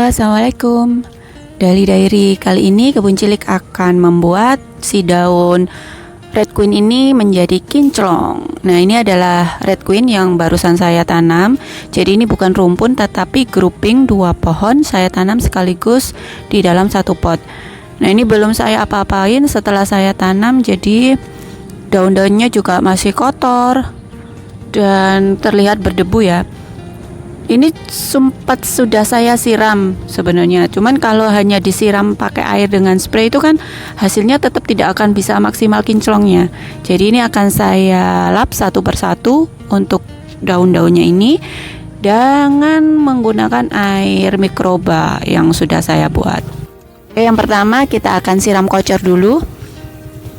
Assalamualaikum. Daily Diary kali ini Kebun Cilik akan membuat si daun Red Queen ini menjadi kinclong. Nah, ini adalah Red Queen yang barusan saya tanam. Jadi ini bukan rumpun tetapi grouping 2 pohon saya tanam sekaligus di dalam satu pot. Nah, ini belum saya apa-apain setelah saya tanam, jadi daun-daunnya juga masih kotor dan terlihat berdebu ya. Ini sempat sudah saya siram sebenarnya, cuman kalau hanya disiram pakai air dengan spray itu kan hasilnya tetap tidak akan bisa maksimal kinclongnya. Jadi ini akan saya lap satu persatu untuk daun-daunnya ini dengan menggunakan air mikroba yang sudah saya buat. Oke, yang pertama kita akan siram kocor dulu.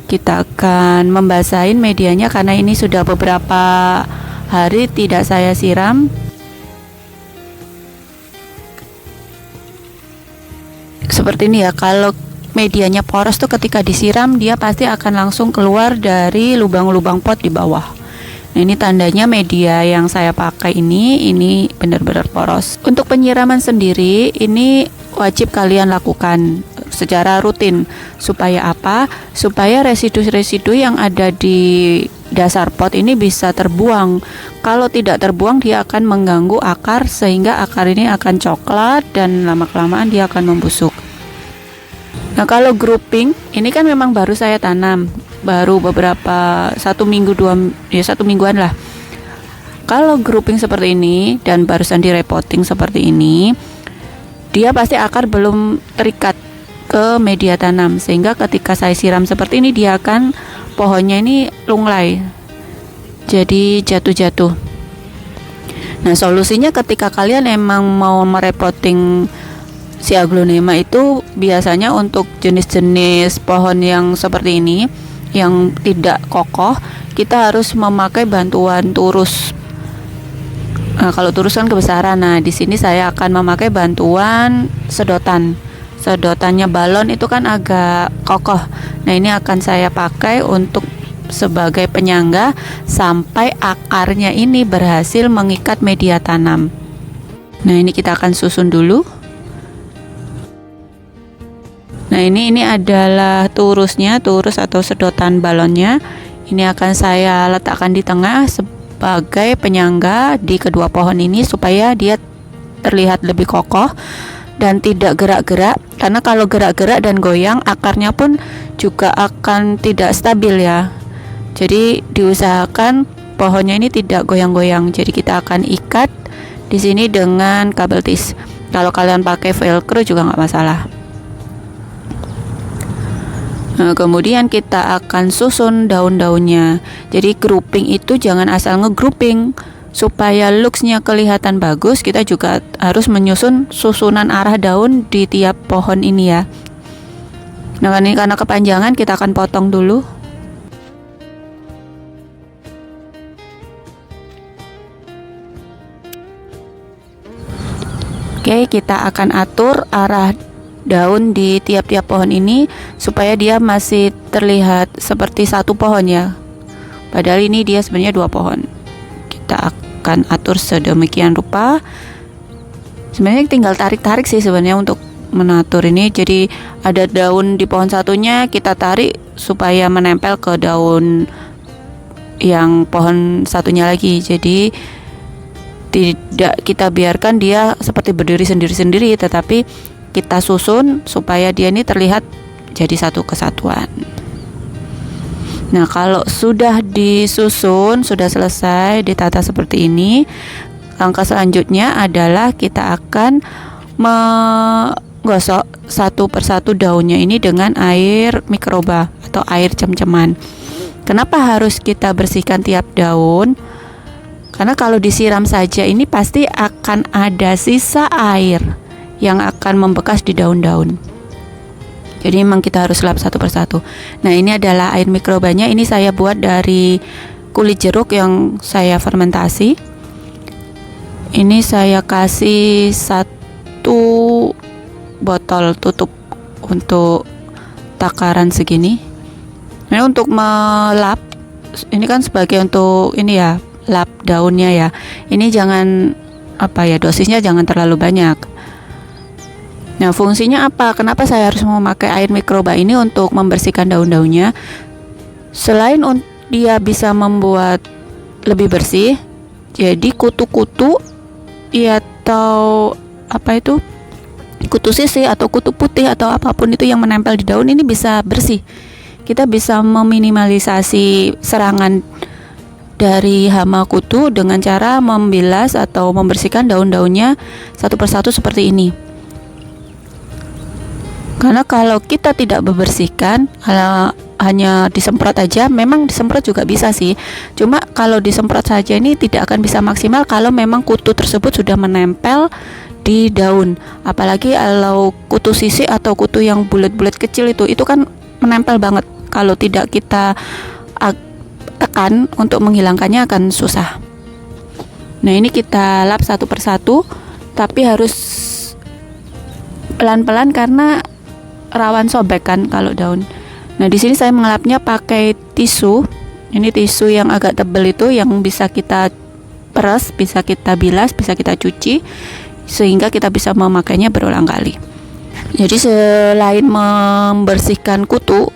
Kita akan membasahin medianya karena ini sudah beberapa hari tidak saya siram. Seperti ini ya, kalau medianya poros tuh ketika disiram dia pasti akan langsung keluar dari lubang-lubang pot di bawah. Nah, ini tandanya media yang saya pakai ini benar-benar poros. Untuk penyiraman sendiri ini wajib kalian lakukan secara rutin. Supaya apa? Supaya residu-residu yang ada di dasar pot ini bisa terbuang. Kalau tidak terbuang dia akan mengganggu akar sehingga akar ini akan coklat dan lama-kelamaan dia akan membusuk. Nah, kalau grouping ini kan memang baru saya tanam, baru beberapa 1 mingguan lah. Kalau grouping seperti ini dan barusan direpotting seperti ini, dia pasti akar belum terikat ke media tanam, sehingga ketika saya siram seperti ini dia akan pohonnya ini lunglai, jadi jatuh-jatuh. Nah, solusinya ketika kalian emang mau merepotting si aglonema itu, biasanya untuk jenis-jenis pohon yang seperti ini yang tidak kokoh, kita harus memakai bantuan turus. Nah, kalau turus kan kebesaran. Nah, di sini saya akan memakai bantuan sedotan. Sedotannya balon itu kan agak kokoh. Nah, ini akan saya pakai untuk sebagai penyangga sampai akarnya ini berhasil mengikat media tanam. Nah, ini kita akan susun dulu. Nah, ini adalah turus atau sedotan balonnya. Ini akan saya letakkan di tengah sebagai penyangga di kedua pohon ini supaya dia terlihat lebih kokoh dan tidak gerak-gerak, karena kalau gerak-gerak dan goyang akarnya pun juga akan tidak stabil ya. Jadi diusahakan pohonnya ini tidak goyang-goyang. Jadi kita akan ikat di sini dengan kabel tis. Kalau kalian pakai velcro juga nggak masalah. Nah, kemudian kita akan susun daun-daunnya. Jadi grouping itu jangan asal ngegrouping. Supaya looksnya kelihatan bagus, kita juga harus menyusun susunan arah daun di tiap pohon ini ya. Nah, ini karena kepanjangan kita akan potong dulu. Oke, kita akan atur arah daun di tiap-tiap pohon ini supaya dia masih terlihat seperti satu pohon ya, padahal ini dia sebenarnya 2 pohon. Kita akan atur sedemikian rupa. Sebenarnya tinggal tarik-tarik sih sebenarnya untuk menatur ini. Jadi ada daun di pohon satunya kita tarik supaya menempel ke daun yang pohon satunya lagi. Jadi tidak kita biarkan dia seperti berdiri sendiri-sendiri, tetapi kita susun supaya dia ini terlihat jadi satu kesatuan. Nah, kalau sudah disusun, sudah selesai ditata seperti ini, langkah selanjutnya adalah kita akan menggosok satu persatu daunnya ini dengan air mikroba atau air cem-ceman. Kenapa harus kita bersihkan tiap daun? Karena kalau disiram saja ini pasti akan ada sisa air yang akan membekas di daun-daun. Jadi memang kita harus lap satu persatu. Nah, ini adalah air mikrobanya. Ini saya buat dari kulit jeruk yang saya fermentasi. Ini saya kasih 1 botol tutup untuk takaran segini. Ini untuk melap. Ini kan sebagai untuk ini ya, lap daunnya ya. Ini jangan dosisnya jangan terlalu banyak. Nah, fungsinya apa? Kenapa saya harus memakai air mikroba ini untuk membersihkan daun-daunnya? Selain dia bisa membuat lebih bersih, jadi kutu-kutu atau apa itu, kutu sisih atau kutu putih atau apapun itu yang menempel di daun ini bisa bersih. Kita bisa meminimalisasi serangan dari hama kutu dengan cara membilas atau membersihkan daun-daunnya satu persatu seperti ini. Karena kalau kita tidak membersihkan, hanya disemprot aja, memang disemprot juga bisa sih. Cuma kalau disemprot saja ini tidak akan bisa maksimal kalau memang kutu tersebut sudah menempel di daun. Apalagi kalau kutu sisik atau kutu yang bulat-bulat kecil itu kan menempel banget. Kalau tidak kita tekan untuk menghilangkannya akan susah. Nah, ini kita lap satu persatu, tapi harus pelan-pelan karena rawan sobek kan kalau daun. Nah, di sini saya mengelapnya pakai tisu. Ini tisu yang agak tebal itu yang bisa kita peras, bisa kita bilas, bisa kita cuci sehingga kita bisa memakainya berulang kali. Jadi selain membersihkan kutu,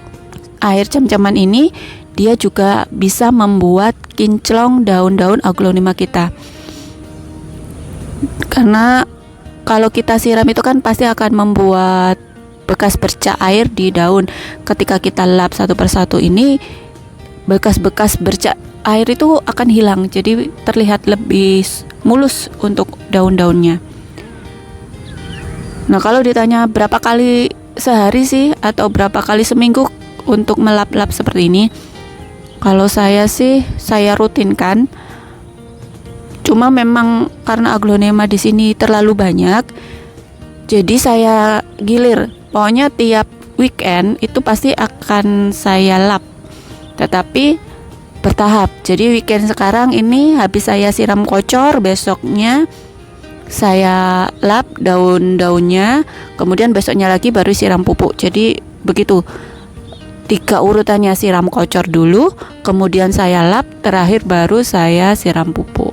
air cam-caman ini dia juga bisa membuat kinclong daun-daun aglonema kita. Karena kalau kita siram itu kan pasti akan membuat bekas bercak air di daun. Ketika kita lap satu persatu ini, bekas-bekas bercak air itu akan hilang, jadi terlihat lebih mulus untuk daun-daunnya. Nah, kalau ditanya berapa kali sehari sih atau berapa kali seminggu untuk melap-lap seperti ini, kalau saya sih saya rutinkan. Cuma memang karena aglonema di sini terlalu banyak, jadi saya gilir. Pokoknya tiap weekend itu pasti akan saya lap, tetapi bertahap. Jadi weekend sekarang ini habis saya siram kocor, besoknya saya lap daun-daunnya, kemudian besoknya lagi baru siram pupuk. Jadi begitu 3 urutannya, siram kocor dulu, kemudian saya lap, terakhir baru saya siram pupuk.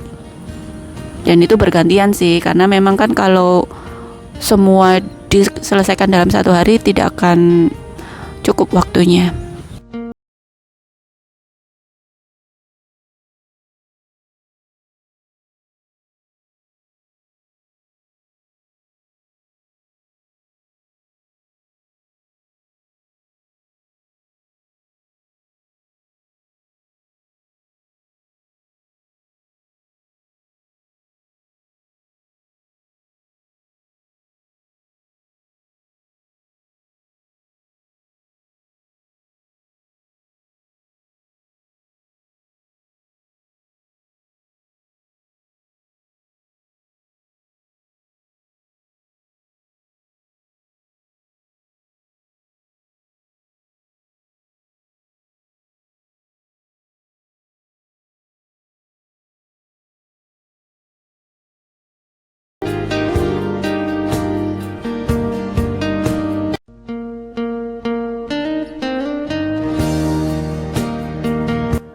Dan itu bergantian sih, karena memang kan kalau semua diselesaikan dalam satu hari tidak akan cukup waktunya.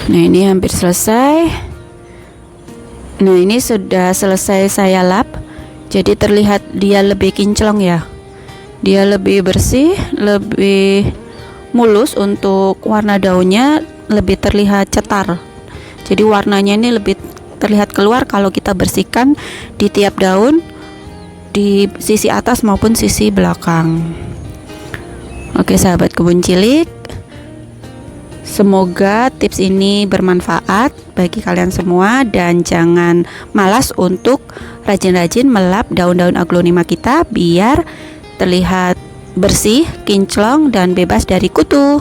Nah, ini hampir selesai. Nah, ini sudah selesai saya lap. Jadi terlihat dia lebih kinclong ya. Dia lebih bersih, lebih mulus, untuk warna daunnya lebih terlihat cetar. Jadi warnanya ini lebih terlihat keluar kalau kita bersihkan di tiap daun, di sisi atas maupun sisi belakang. Oke, sahabat kebun cilik, semoga tips ini bermanfaat bagi kalian semua, dan jangan malas untuk rajin-rajin melap daun-daun aglonema kita biar terlihat bersih, kinclong, dan bebas dari kutu.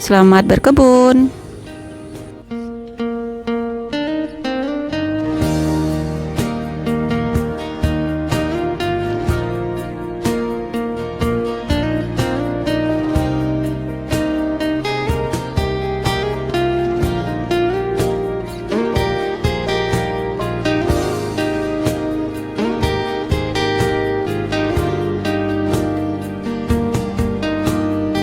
Selamat berkebun.